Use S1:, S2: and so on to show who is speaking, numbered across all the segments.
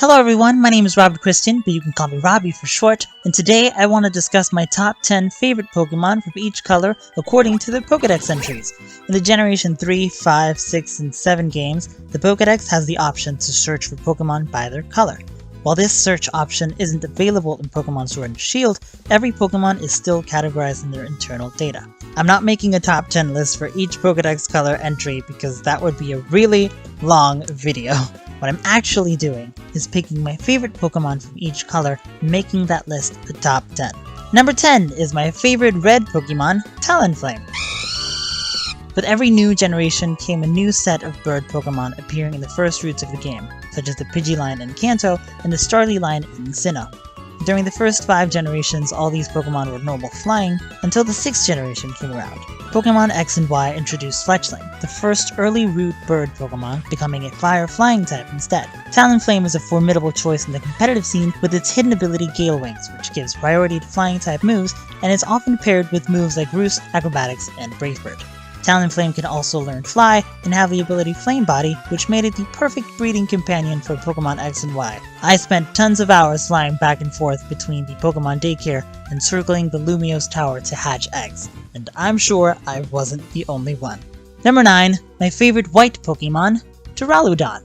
S1: Hello everyone, my name is Robert Christian, but you can call me Robbie for short, and today I want to discuss my top 10 favorite Pokemon from each color according to their Pokedex entries. In the Generation 3, 5, 6, and 7 games, the Pokedex has the option to search for Pokemon by their color. While this search option isn't available in Pokémon Sword and Shield, every Pokemon is still categorized in their internal data. I'm not making a top 10 list for each Pokedex color entry because that would be a really long video. What I'm actually doing is picking my favorite Pokemon from each color and making that list the top 10. Number 10 is my favorite red Pokemon, Talonflame. With every new generation came a new set of bird Pokemon appearing in the first routes of the game, such as the Pidgey line in Kanto and the Starly line in Sinnoh. During the first 5 generations, all these Pokemon were normal flying, until the 6th generation came around. Pokemon X and Y introduced Fletchling, the first early root bird Pokemon, becoming a fire-flying type instead. Talonflame is a formidable choice in the competitive scene with its hidden ability Gale Wings, which gives priority to flying-type moves, and is often paired with moves like Roost, Acrobatics, and Brave Bird. Talonflame can also learn Fly, and have the ability Flame Body, which made it the perfect breeding companion for Pokemon X and Y. I spent tons of hours flying back and forth between the Pokemon daycare and circling the Lumiose Tower to hatch eggs, and I'm sure I wasn't the only one. Number 9, my favorite white Pokemon, Duraludon.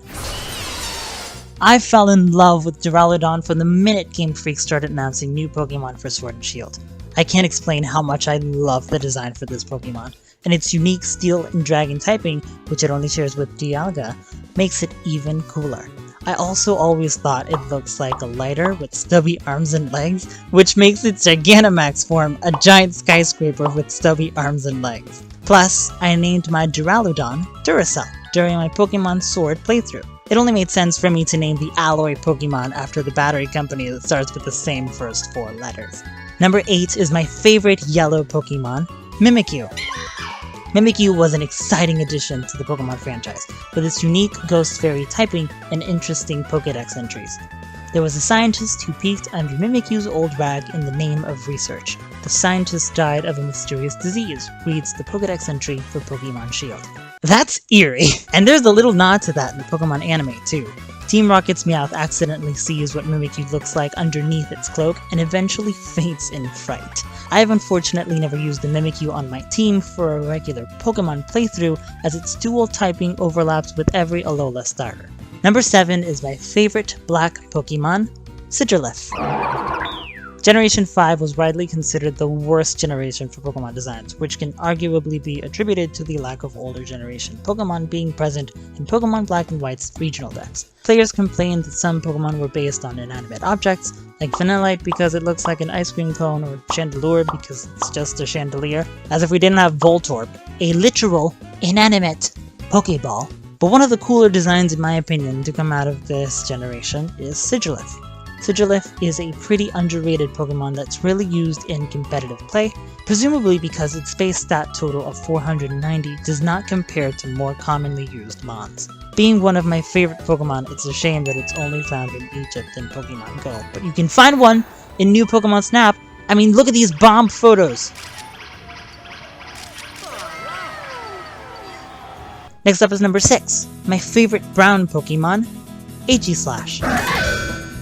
S1: I fell in love with Duraludon from the minute Game Freak started announcing new Pokemon for Sword and Shield. I can't explain how much I love the design for this Pokemon, and its unique Steel and Dragon typing, which it only shares with Dialga, makes it even cooler. I also always thought it looks like a lighter with stubby arms and legs, which makes its Gigantamax form a giant skyscraper with stubby arms and legs. Plus, I named my Duraludon Duracell during my Pokemon Sword playthrough. It only made sense for me to name the alloy Pokemon after the battery company that starts with the same first 4 letters. Number 8 is my favorite yellow Pokemon, Mimikyu. Mimikyu was an exciting addition to the Pokemon franchise, with its unique Ghost Fairy typing and interesting Pokédex entries. There was a scientist who peeked under Mimikyu's old rag in the name of research. The scientist died of a mysterious disease, reads the Pokédex entry for Pokemon Shield. That's eerie, and there's a little nod to that in the Pokemon anime too. Team Rocket's Meowth accidentally sees what Mimikyu looks like underneath its cloak and eventually faints in fright. I have unfortunately never used the Mimikyu on my team for a regular Pokemon playthrough, as its dual typing overlaps with every Alola starter. Number 7 is my favorite black Pokemon, Sigilyph. Generation 5 was widely considered the worst generation for Pokemon designs, which can arguably be attributed to the lack of older generation Pokemon being present in Pokemon Black and White's regional decks. Players complained that some Pokemon were based on inanimate objects, like Vanillite because it looks like an ice cream cone, or Chandelure because it's just a chandelier, as if we didn't have Voltorb, a literal, inanimate Pokeball. But one of the cooler designs in my opinion to come out of this generation is Sigilyph. Sigilyph is a pretty underrated Pokemon that's really used in competitive play, presumably because its base stat total of 490 does not compare to more commonly used mons. Being one of my favorite Pokemon, it's a shame that it's only found in Egypt and Pokemon Go, but you can find one in New Pokemon Snap. I mean, look at these bomb photos! Next up is number 6, my favorite brown Pokemon, Aegislash.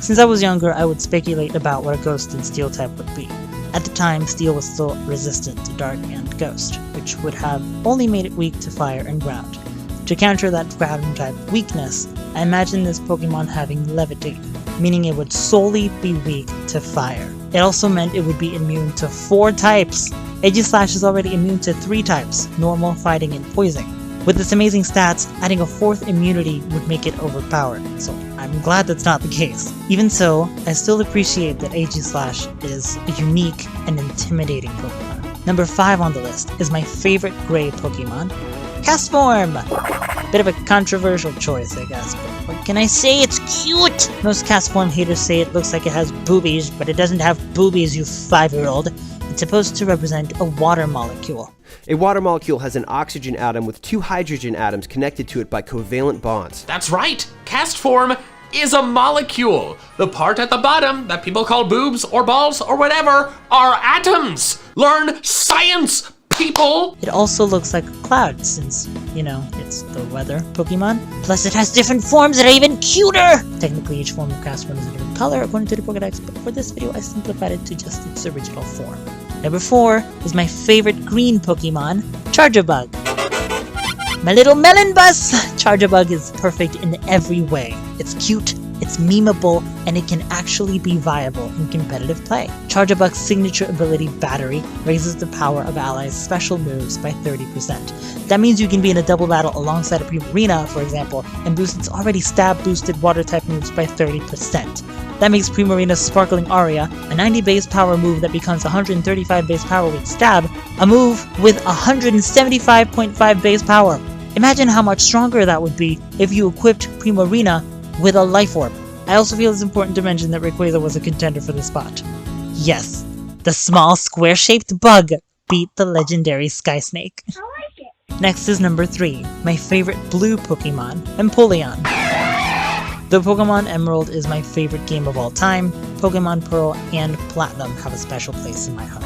S1: Since I was younger, I would speculate about what a Ghost and Steel type would be. At the time, Steel was still resistant to Dark and Ghost, which would have only made it weak to Fire and Ground. To counter that ground type weakness, I imagined this Pokemon having Levitate, meaning it would solely be weak to Fire. It also meant it would be immune to 4 types! Aegislash is already immune to 3 types, Normal, Fighting, and Poison. With its amazing stats, adding a 4th immunity would make it overpowered, so I'm glad that's not the case. Even so, I still appreciate that Aegislash is a unique and intimidating Pokemon. Number 5 on the list is my favorite gray Pokemon, Castform! Bit of a controversial choice, I guess, but what can I say? It's cute! Most Castform haters say it looks like it has boobies, but it doesn't have boobies, you 5-year-old. It's supposed to represent a water molecule.
S2: A water molecule has an oxygen atom with 2 hydrogen atoms connected to it by covalent bonds.
S3: That's right! Castform is a molecule! The part at the bottom that people call boobs or balls or whatever are atoms! Learn science! people!
S1: It also looks like a cloud since, you know, it's the weather Pokemon. Plus it has different forms that are even cuter! Technically each form of Castform is a different color according to the Pokedex, but for this video I simplified it to just its original form. Number 4 is my favorite green Pokemon, Charjabug. My little melon bus! Charjabug is perfect in every way. It's cute, it's memeable, and it can actually be viable in competitive play. Charjabug's signature ability, Battery, raises the power of allies' special moves by 30%. That means you can be in a double battle alongside a Primarina, for example, and boost its already stab-boosted water-type moves by 30%. That makes Primarina's Sparkling Aria, a 90 base power move that becomes 135 base power with Stab, a move with 175.5 base power. Imagine how much stronger that would be if you equipped Primarina with a Life Orb. I also feel it's important to mention that Rayquaza was a contender for the spot. Yes, the small square-shaped bug beat the legendary Sky Snake.
S4: I like it.
S1: Next is number 3, my favorite blue Pokemon, Empoleon. Though Pokemon Emerald is my favorite game of all time, Pokemon Pearl and Platinum have a special place in my heart.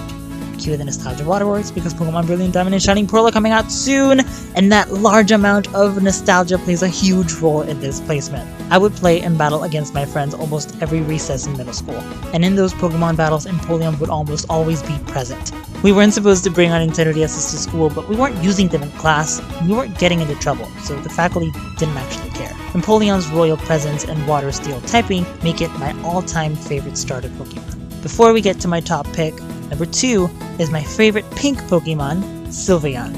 S1: Cue the nostalgia waterworks because Pokemon Brilliant Diamond and Shining Pearl are coming out soon, and that large amount of nostalgia plays a huge role in this placement. I would play and battle against my friends almost every recess in middle school, and in those Pokemon battles, Empoleon would almost always be present. We weren't supposed to bring our Nintendo DS's to school, but we weren't using them in class, and we weren't getting into trouble, so the faculty didn't actually care. Empoleon's royal presence and water steel typing make it my all-time favorite starter Pokemon. Before we get to my top pick, number 2 is my favorite pink Pokemon, Sylveon.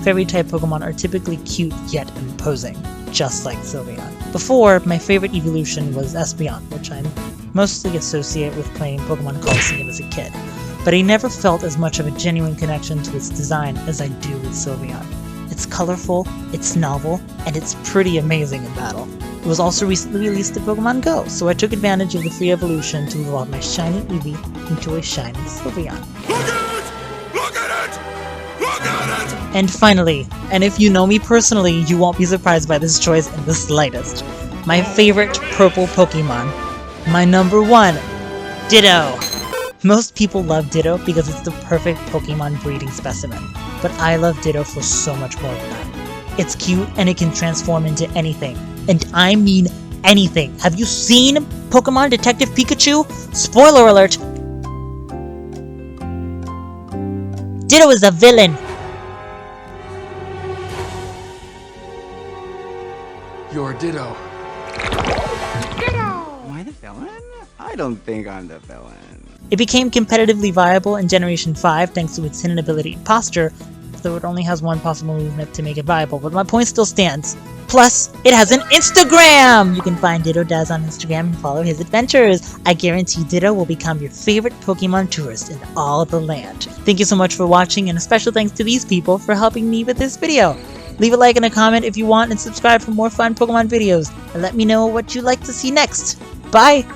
S1: Fairy-type Pokemon are typically cute yet imposing, just like Sylveon. Before, my favorite evolution was Espeon, which I mostly associate with playing Pokemon Coliseum as a kid, but I never felt as much of a genuine connection to its design as I do with Sylveon. It's colorful, it's novel, and it's pretty amazing in battle. It was also recently released to Pokemon Go, so I took advantage of the free evolution to evolve my shiny Eevee into a shiny Sylveon.
S5: Look at it! Look at it! Look at it!
S1: And finally, and if you know me personally, you won't be surprised by this choice in the slightest, my favorite purple Pokemon, my number 1, Ditto! Most people love Ditto because it's the perfect Pokemon breeding specimen, but I love Ditto for so much more than that. It's cute and it can transform into anything. And I mean anything. Have you seen Pokemon Detective Pikachu? Spoiler alert! Ditto is a villain!
S3: You're Ditto.
S6: Am I the villain? I don't think I'm the villain.
S1: It became competitively viable in Generation V thanks to its hidden ability Imposter, though it only has one possible movement to make it viable, but my point still stands. Plus, it has an Instagram! You can find Ditto Daz on Instagram and follow his adventures. I guarantee Ditto will become your favorite Pokemon tourist in all the land. Thank you so much for watching, and a special thanks to these people for helping me with this video. Leave a like and a comment if you want, and subscribe for more fun Pokemon videos, and let me know what you'd like to see next. Bye!